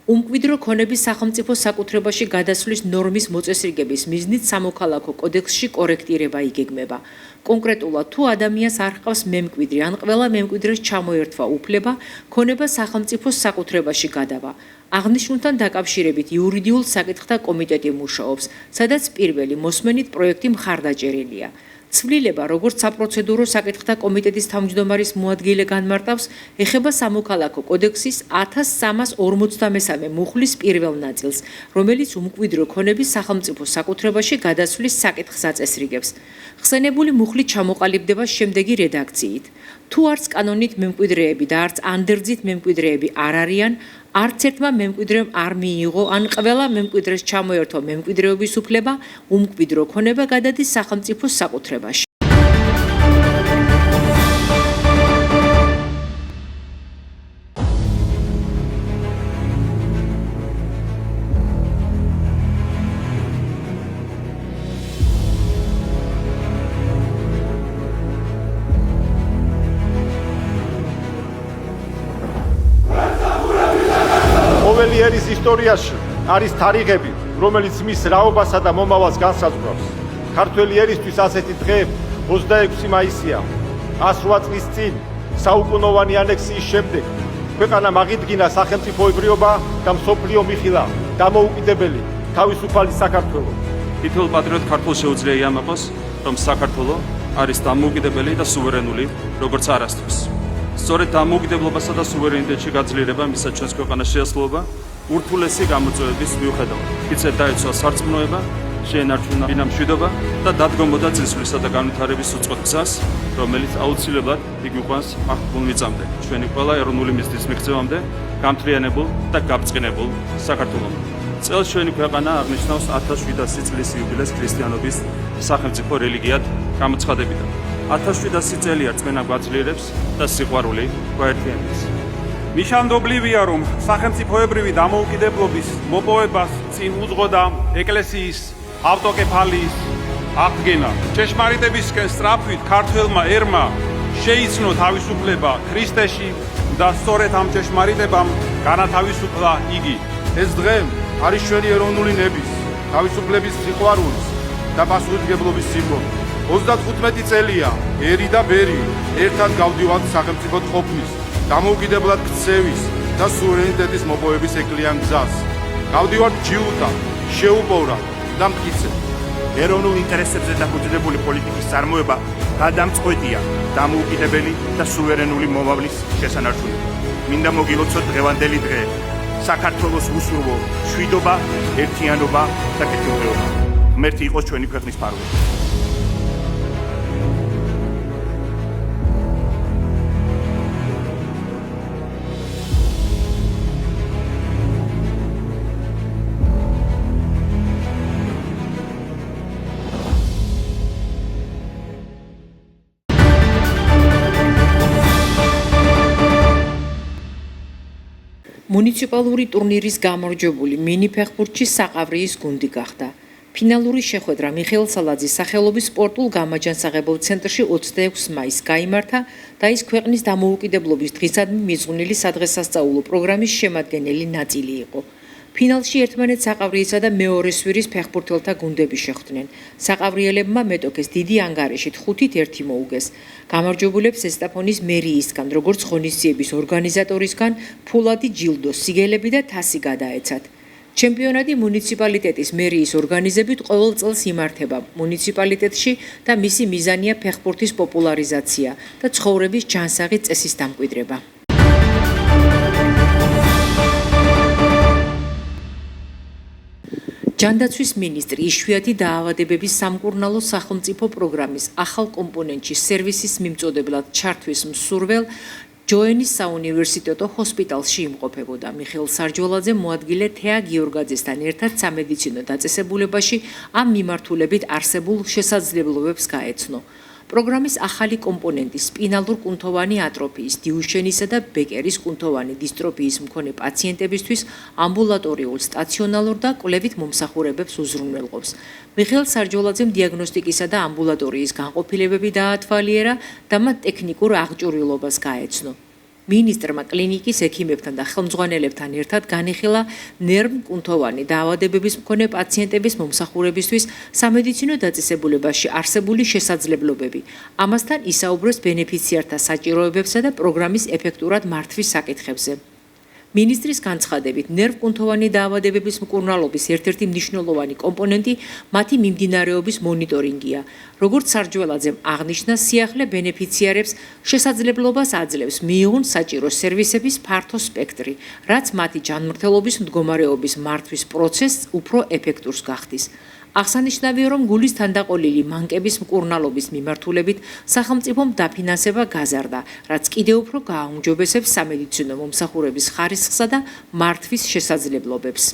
უმკვიდრო ქონების სახელმწიფო საკუთრებაში გადასვლის ნორმის მოწესრიგების მიზნით სამოქალაქო კოდექსში კორექტირება იგეგმება. კონკრეტულად, თუ ადამიანს არ ჰყავს მემკვიდრე ან ყველა მემკვიდრეს ჩამოერთვა უფლება, ქონება სახელმწიფოს საკუთრებაში გადავა. აღნიშნულთან დაკავშირებით იურიდიულ საკითხთა კომიტეტი მუშაობს, სადაც პირველი მოსმენით პროექტი მხარდაჭერილია. ცვლილება, როგორც საპროცედურო საკითხთა კომიტეტის თავმჯდომარის მოადგილე განმარტავს, ეხება სამოქალაქო კოდექსის 1353 მუხლის პირველ ნაწილს, რომელიც უმკვიდრო ქონების სახელმწიფო საკუთრებაში გადასვლის საკითხს აწესრიგებს. ხსენებული მუხლი ჩამოყალიბდება შემდეგი რედაქციით: თუ არც კანონით მემკვიდრეები და არც ანდერძით მემკვიდრეები არ არიან, არც ერთმა მემკვიდრემ არ მიიღო ან ყველა მემკვიდრეს ჩამოერთვა მემკვიდრეობის უფლება, უმკვიდრო ქონება გადადის სახელმწიფოს საკუთრებაში. ერის ისტორიაში არის თარიღები, რომელიც მის რაობასა და მომავალს განსაზღვრავს. ქართველი ერისთვის ასეთი დღე 26 მაისია. 108 წლის წინ, საუკუნოვანი ანექსიის შემდეგ, ქვეყანამ აღიდგინა სახელმწიფოებრიობა და მსოფლიო მიხილა დამოუკიდებელი თავისუფალი საქართველო. თითოეულ პატრიოტ ქართველს შეუძლია იამაყოს, რომ საქართველო არის დამოუკიდებელი და სუვერენული, როგორც არასდროს. სწორედ დამოუკიდებლობასა და სუვერენიტეტში გაძლიერება მისცა ჩვენს ქვეყანას შეასრულება ურთულესი გამოწვევების მიუხედავად. იქცეთ დაეცვა სარწმუნოება, შეენარჩუნა მშვიდობა და დადგომოდა წესრიგისა და განვითარების უწყოთ გზას, რომელიც აუცილებლად იგვიყვანს აღქმულ მიწამდე, ჩვენი ყველა ეროვნული მიზნის მიღწევამდე, გამთრიანებულ და გაბრწყინებულ საქართველომდე. წელს ჩვენი ქვეყანა აღნიშნავს 1700 წლის იუბილეს ქრისტიანობის სახელმწიფო რელიგიად გამოცხადებიდან. 1700 წელია რწმენა გვაძლიერებს და სიყვარული გვაერთიანებს. ნიშანდობლივია, რომ სახელმწიფოებრივი დამოუკიდებლობის მოპოვებას წინ უძღოდა ეკლესიის ავტოკეფალიის აღდგენა. ჭეშმარიტებისკენ სწრაფვით ქართველმა ერმა შეიცნო თავისუფლება ქრისტეში და სწორედ ამ ჭეშმარიტებამ განათავისუფლა იგი. ეს დღე არის ჩვენი ეროვნული ნების, თავისუფლების სიყვარულის და პასუხისმგებლობის სიმბოლო. 35 წელია ერი და ბერი ერთად გავდივართ სახელმწიფოდ ყოფნის, დამოუკიდებლად ქცევის და სუვერენიტეტის მოპოვების ეკლიან გზას. გავდივართ ჯიუტა, შეუპოვრად და მტკიცედ. ეროვნულ ინტერესებზე დაფუძნებული პოლიტიკის წარმოება გადამწყვეტია დამოუკიდებელი და სუვერენული მომავლის შესანარჩუნებლად. მინდა მოგილოცოთ დღევანდელი დღე, საქართველოს უსურვო მშვიდობა, ერთიანობა და კეთილდღეობა. ღმერთი იყოს ჩვენი ქვეყნის ფარველი. მუნიციპალური ტურნირის გამარჯვებული მინიფეხბურთში საყავრიის გუნდი გახდა. ფინალური შეხვედრა მიხეილ სალაძის სახელობის სპორტულ გამაჯანსაღებელ ცენტრში 26 მაისს გაიმართა და ის ქვეყნის დამოუკიდებლობის დღისადმი მიძღვნილი სადღესასწაულო პროგრამის შემადგენელი ნაწილი იყო. ფინალში ერთმანეთს საყავრიისა და მეორე სვირის ფეხბურთელთა გუნდები შეხვდნენ. საყავრიელებმა მეტოქეს დიდი ანგარიშით 5-1 მოუგეს. გამარჯვებულებს ზესტაფონის მერიისგან, როგორც ღონისძიების ორგანიზატორისგან, ფულადი ჯილდო, სიგელები და თასი გადაეცათ. ჩემპიონატი მუნიციპალიტეტის მერიის ორგანიზებით ყოველ წელს იმართება მუნიციპალიტეტში და მისი მიზანია ფეხბურთის პოპულარიზაცია და ცხოვრების ჯანსაღი წესის დამკვიდრება. ჯანდაცვის მინისტრი იშვიათი დაავადებების სამკურნალო სახელმწიფო პროგრამის ახალ კომპონენტში სერვისის მიმწოდებლად ჩართვის მსურველ ჯოენის საუნივერსიტეტო ჰოსპიტალში იმყოფებოდა. მიხეილ სარჯველაძე მოადგილე თეა გიორგაძესთან ერთად სამედიცინო დაწესებულებაში ამ მიმართულებით არსებულ შესაძლებლობებს გაეცნო. პროგრამის ახალი კომპონენტი სპინალურ-კუნთოვანი ატროფიის, დიუშენისა და ბეკერის კუნთოვანი დისტროფიის მქონე პაციენტებისთვის ამბულატორიულ, სტაციონალურ და კვლევით მომსახურებებს უზრუნველყოფს. მიხეილ სარჯველაძემ დიაგნოსტიკისა და ამბულატორიის განყოფილებები დაათვალიერა და მათ ტექნიკურ აღჭურვილობას გაეცნო. მინისტრმა კლინიკის ექიმებთან და ხელმძღვანელებთან ერთად განიხილა ნერვმკუნთოვანი დაავადებების მქონე პაციენტების მომსახურებისთვის სამედიცინო დაწესებულებაში არსებული შესაძლებლობები. ამასთან ისაუბრეს ბენეფიციართა საჭიროებებსა და პროგრამის ეფექტურად მართვის საკითხებზე. მინისტრის განცხადებით, ნერვმკუნთოვანი დაავადებების მკურნალობის ერთ-ერთი მნიშვნელოვანი კომპონენტი მათი მიმდინარეობის მონიტორინგია. როგორც სარჯველაძემ აღნიშნა, სიახლე ბენეფიციარებს შესაძლებლობას აძლევს მიიღონ საჭირო სერვისების ფართო სპექტრი, რაც მათი ჯანმრთელობის მდგომარეობის მართვის პროცესს უფრო ეფექტურს გახდის. აღსანიშნავია, რომ გულის თანდაყოლილი მანკების მკურნალობის მიმართულებით სახელმწიფომ დაფინანსება გაზარდა, რაც კიდევ უფრო გააუმჯობესებს სამედიცინო მომსახურების ხარისხსა და მართვის შესაძლებლობებს.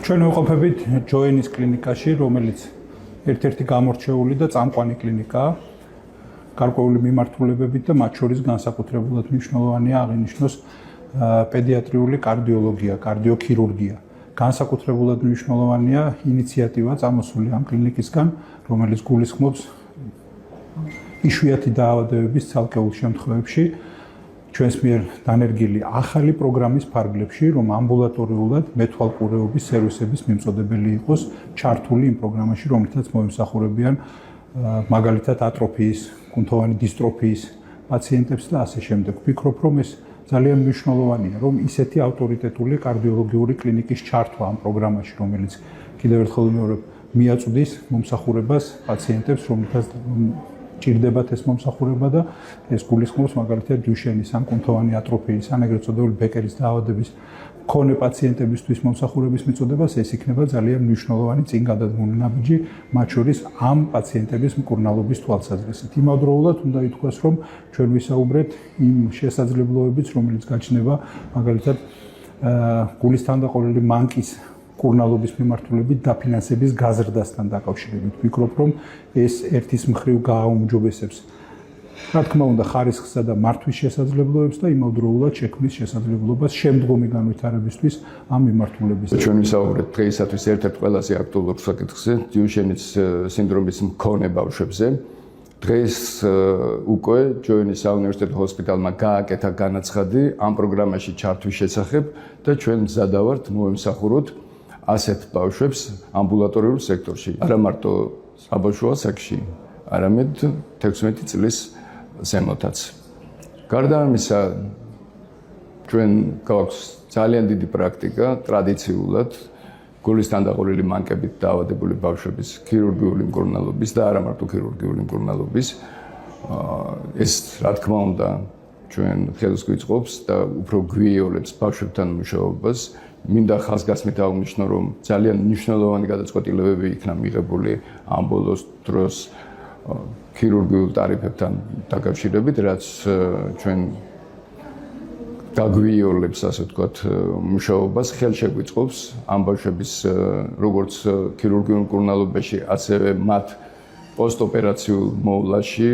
ჩვენ ვიყოფებით ჯოენის კლინიკაში, რომელიც ერთ-ერთი გამორჩეული და წამყვანი კლინიკაა გარკვეული მიმართულებებით და მათ შორის განსაკუთრებულად მნიშვნელოვანია აღინიშნოს პედიატრიული კარდიოლოგია, კარდიოქირურგია. განსაკუთრებულად მნიშვნელოვანია ინიციატივა წამოსული ამ კლინიკისგან, რომელიც გულისხმობს იშვიათი დაავადებების ცალკეულ შემთხვევებში ჩვენს მიერ დანერგილი ახალი პროგრამის ფარგლებში, რომ ამბულატორიულად მეთვალყურეობის სერვისების მიმწოდებელი იყოს ჩართული იმ პროგრამაში, რომლითაც მოემსახურებიან მაგალითად ატროფიის, კუნთოვანი დისტროფიის პაციენტებს და ასე შემდეგ. ვფიქრობ, რომ ეს ძალიან მნიშვნელოვანია, რომ ისეთი ავტორიტეტული კარდიოლოგიური კლინიკის ჩართვა ამ პროგრამაში, რომელიც კიდევ ერთხელ ვიმეორებ, მიაწვდის მომსახურებას პაციენტებს, რომლითაც ჭირდებათ ეს მომსახურება და ეს გულისხმობს მაგალითად დუშენის ან კუნთოვანი ატროფიის ან ეგრეთ წოდებული ბეკერის დაავადების მქონე პაციენტებისთვის მომსახურების მიწოდებას, ეს იქნება ძალიან მნიშვნელოვანი წინგადადგმული ნაბიჯი, მათ შორის ამ პაციენტების მკურნალობის თვალსაზრისით. იმავდროულად უნდა ითქვას, რომ ჩვენ ვისაუბრეთ იმ შესაძლებლობებით, რომელიც გაჩნდება მაგალითად გულის თანდაყოლილი მანკის მკურნალობის მიმართულებით დაფინანსების გაზრდასთან დაკავშირებით. ვფიქრობ, რომ ეს ერთის მხრივ გააუმჯობესებს რა თქმა უნდა ხარისხსა და მართვის შესაძლებლობებს და იმავდროულად შექმნის შესაძლებლობას შემდგომი განვითარებისთვის ამ მიმართულების. ჩვენ ვისაუბრეთ დღეისათვის ერთ-ერთ ყველაზე აქტუალურ საკითხზე, დიუშენის სინდრომის მქონე ბავშვებზე. დღეს უკვე ჯოენის საუნივერსიტეტო ჰოსპიტალმა გააკეთა განაცხადი ამ პროგრამაში ჩართვის შესახებ და ჩვენ მზადა ვართ მოვემსახუროთ ასეთ ბავშვებს ამბულატორიულ სექტორში. არა მარტო საბავშვო ასაკში, არამედ 16 წლის ზემოთაც. გარდა ამისა, ჩვენ გვაქვს ძალიან დიდი პრაქტიკა ტრადიციულად გულის თანდაყოლილი მანკებით დაავადებული ბავშვების ქირურგიული მკურნალობის და არა მარტო ქირურგიული მკურნალობის. ეს რა თქმა უნდა ჩვენ ხელს გვიწყობს და უფრო გვიეოლებს ბავშვებთან მუშაობას. მინდა ხაზგასმით აღვნიშნო, რომ ძალიან მნიშვნელოვანი გადაწყვეტილებები იქნა მიღებული ამ ბოლოს დროს ქირურგიულ ტარიფებთან დაკავშირებით, რაც ჩვენ გაგვიოლებს, ასე ვთქვათ, მუშაობას, ხელშეგვიწყობს ამ ბავშვების როგორც ქირურგიულ მკურნალობაში, ასევე მათ პოსტოპერაციულ მოვლაში.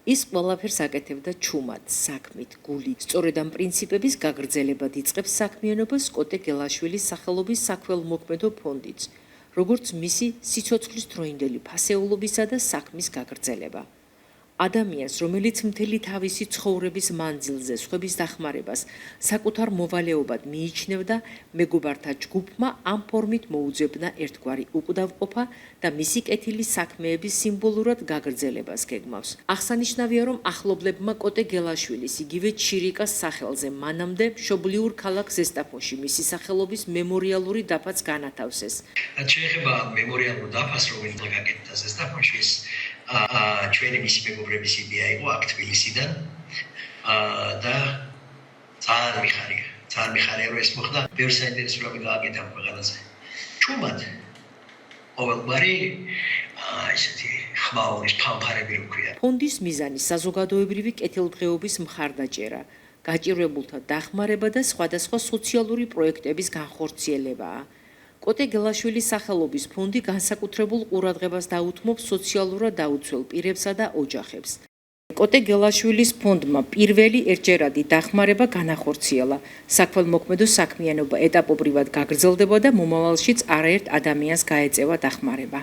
ის ყველაფერს აკეთებდა ჩუმად, საქმით, გულით. სწორედ ამ პრინციპების გაგრძელებად იწყებს საქმიანობას კოტე გელაშვილის სახელობის საქველმოქმედო ფონდიც, როგორც მისი სიცოცხლის დროინდელი ფასეულობისა და საქმის გაგრძელება. ადამიანს, რომელიც მთელი თავისი ცხოვრების მანძილზე სხვების დახმარებას საკუთარ მოვალეობად მიიჩნევდა, მეგობართა ჯგუფმა ამ ფორმით მოუძებნა ერთგვარი უკვდავყოფა და მისი კეთილი საქმეების სიმბოლურად გაგრძელებას გეგმავს. აღსანიშნავია, რომ ახლობლებმა კოტე გელაშვილის იგივე ჩირიკას სახელზე მანამდე მშობლიურ ქალაქ ზესტაფონში მისი სახელობის მემორიალური დაფაც განათავსეს. შეიძლება მემორიალურ დაფას რომელიც გაკეთდა ზესტაფონში ჩვენი მისი მეგობრების იდეა იყო აქ თბილისიდან და ძალიან მიხარია რომ ეს მოხდა. ბევრი საინტერესოები გააკეთა ქვეყანაზე. ჩუმად ყოველგვარი ესეთი ხმაურის ფანფარები რო ქვია. ფონდის მიზანი საზოგადოებრივი კეთილდღეობის მხარდაჭერა, გაჭირვებულთა დახმარება და სხვადასხვა სოციალური პროექტების განხორციელებაა. კოტე გელაშვილის სახელობის ფონდი განსაკუთრებულ ყურადღებას დაუთმობს სოციალურად დაუცველ პირებსა და ოჯახებს. კოტე გელაშვილის ფონდმა პირველი ერთჯერადი დახმარება განახორციელა. საქველმოქმედო საქმიანობა ეტაპობრივად გაგრძელდება და მომავალშიც არაერთ ადამიანს გაეწევა დახმარება.